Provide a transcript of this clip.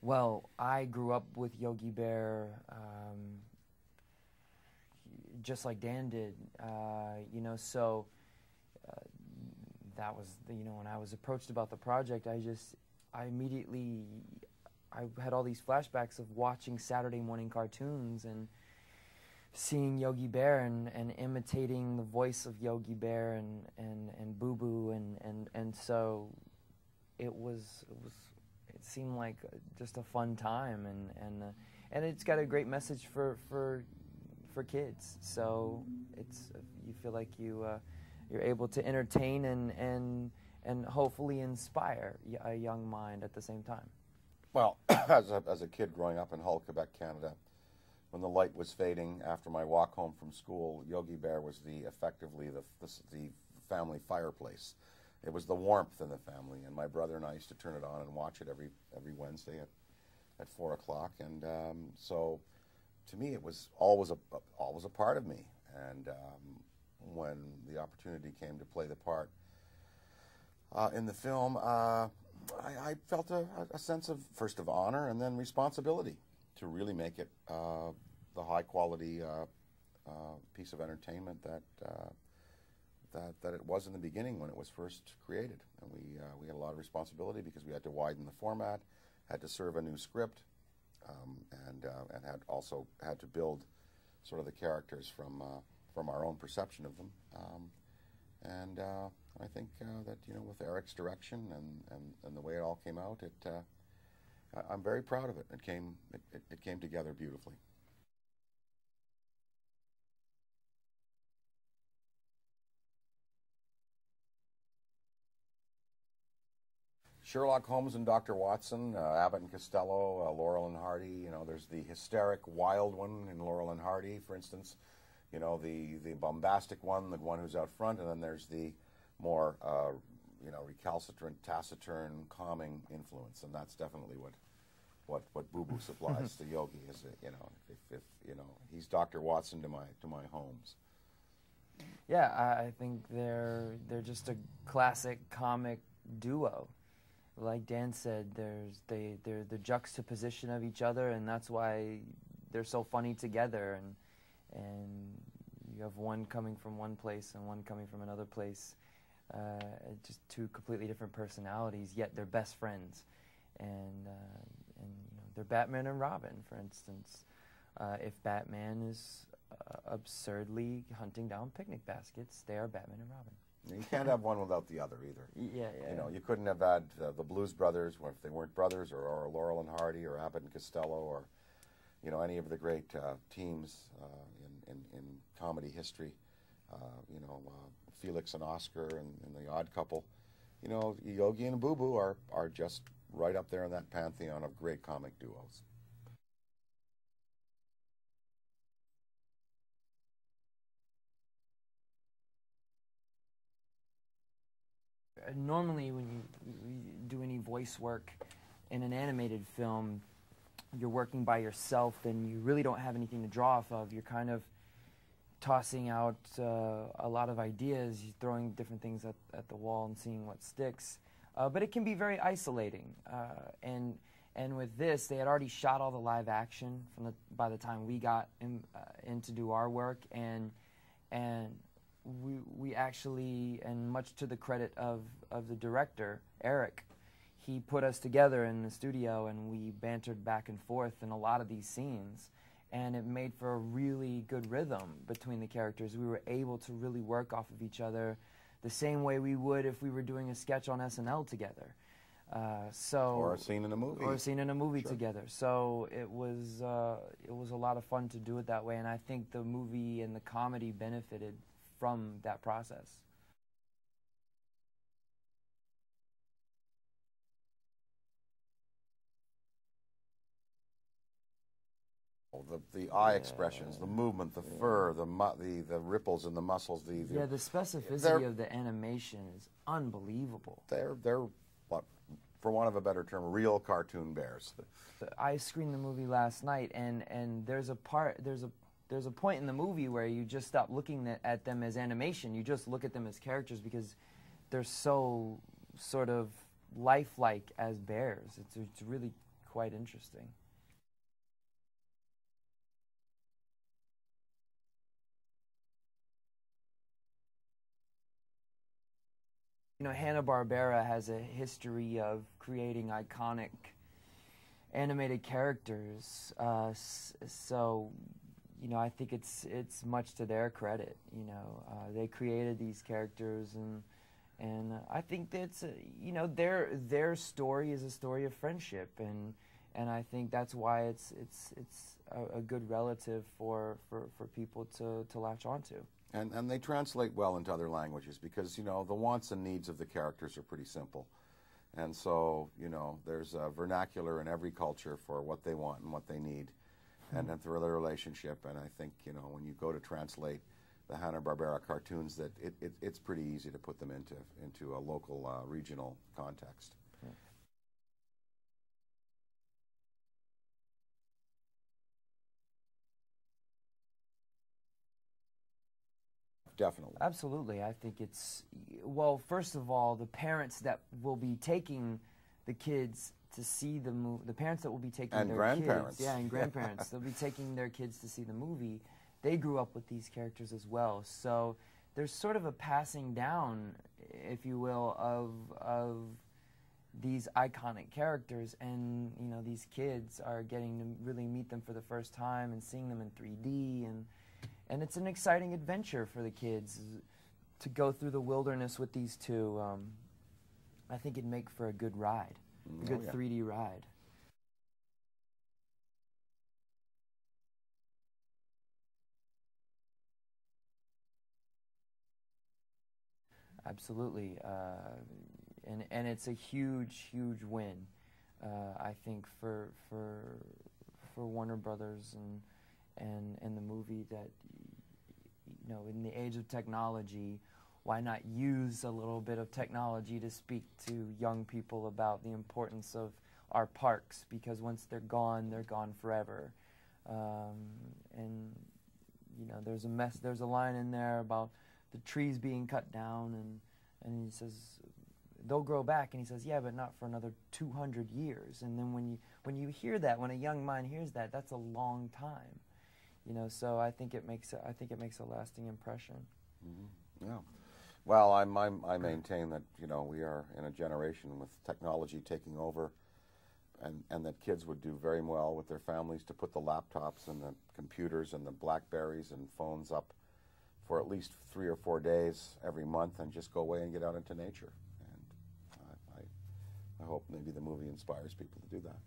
Well, I grew up with Yogi Bear, just like Dan did, so uh, that was, when I was approached about the project, I immediately, I had all these flashbacks of watching Saturday morning cartoons and seeing Yogi Bear and imitating the voice of Yogi Bear and Boo Boo, and so it seemed like just a fun time, and it's got a great message for kids. So you feel like you're able to entertain and hopefully inspire a young mind at the same time. Well, as a kid growing up in Hull, Quebec, Canada, when the light was fading after my walk home from school, Yogi Bear was effectively the family fireplace. It was the warmth in the family, and my brother and I used to turn it on and watch it every Wednesday at 4 o'clock. And so, to me, it was always a part of me. And when the opportunity came to play the part in the film, I felt a sense of, first of honor and then responsibility to really make it the high quality piece of entertainment that it was in the beginning when it was first created. And we had a lot of responsibility because we had to widen the format, had to serve a new script, and had to build sort of the characters from our own perception of them. I think that with Eric's direction and the way it all came out, I'm very proud of it. It came together beautifully. Sherlock Holmes and Dr. Watson, Abbott and Costello, Laurel and Hardy. There's the hysteric, wild one in Laurel and Hardy, for instance. The bombastic one, the one who's out front, and then there's the more recalcitrant, taciturn, calming influence, and that's definitely what Boo Boo supplies to Yogi. Is if he's Dr. Watson to my Holmes. Yeah, I think they're just a classic comic duo. Like Dan said, they're the juxtaposition of each other, and that's why they're so funny together. And you have one coming from one place and one coming from another place, just two completely different personalities, yet they're best friends. And they're Batman and Robin, for instance. If Batman is absurdly hunting down picnic baskets, they are Batman and Robin. You can't have one without the other either. Yeah. You couldn't have had the Blues Brothers if they weren't brothers, or Laurel and Hardy, or Abbott and Costello, or any of the great teams in comedy history. Felix and Oscar and the Odd Couple. Yogi and Boo Boo are just right up there in that pantheon of great comic duos. Normally, when you do any voice work in an animated film, you're working by yourself and you really don't have anything to draw off of. You're kind of tossing out a lot of ideas, you're throwing different things at the wall and seeing what sticks. But it can be very isolating. And with this, they had already shot all the live action by the time we got in to do our work, and we actually, and much to the credit of the director, Eric, he put us together in the studio and we bantered back and forth in a lot of these scenes, and it made for a really good rhythm between the characters. We were able to really work off of each other the same way we would if we were doing a sketch on SNL together. Or a scene in a movie. Or a scene in a movie Sure. together. So it was a lot of fun to do it that way, and I think the movie and the comedy benefited from that process. The eye expressions, the movement, the fur, the ripples in the muscles. The specificity of the animation is unbelievable. They're what, for want of a better term, real cartoon bears. I screened the movie last night, and there's a point in the movie where you just stop looking at them as animation. You just look at them as characters because they're so sort of lifelike as bears. It's really quite interesting. You know, Hanna-Barbera has a history of creating iconic animated characters, so you know, I think it's much to their credit. You know, they created these characters, and I think that's you know, their story is a story of friendship, and I think that's why it's a good relative for people to latch onto. And they translate well into other languages because, you know, the wants and needs of the characters are pretty simple. And so, you know, there's a vernacular in every culture for what they want and what they need, and then through their relationship. And I think, you know, when you go to translate the Hanna-Barbera cartoons, that it's pretty easy to put them into a local, regional context. Yeah. Definitely. Absolutely. I think it's, well, first of all, the parents that will be taking the kids to see the movie, the parents that will be taking And their grandparents. kids, yeah, and grandparents, they'll be taking their kids to see the movie. They grew up with these characters as well. So there's sort of a passing down, if you will, of these iconic characters, and you know, these kids are getting to really meet them for the first time and seeing them in 3D, and it's an exciting adventure for the kids to go through the wilderness with these two. I think it'd make for a good ride, a good 3D ride. Absolutely, and it's a huge win. I think for Warner Brothers and the movie, that you know, in the age of technology, why not use a little bit of technology to speak to young people about the importance of our parks, because once they're gone forever. And you know, there's a line in there about the trees being cut down, and he says they'll grow back, and he says, yeah, but not for another 200 years. And then when you hear that, when a young mind hears that, that's a long time, you know. So I think it makes a lasting impression. Mm-hmm. Yeah. Well, I maintain that, you know, we are in a generation with technology taking over, and that kids would do very well with their families to put the laptops and the computers and the Blackberries and phones up for at least 3 or 4 days every month and just go away and get out into nature. And I hope maybe the movie inspires people to do that.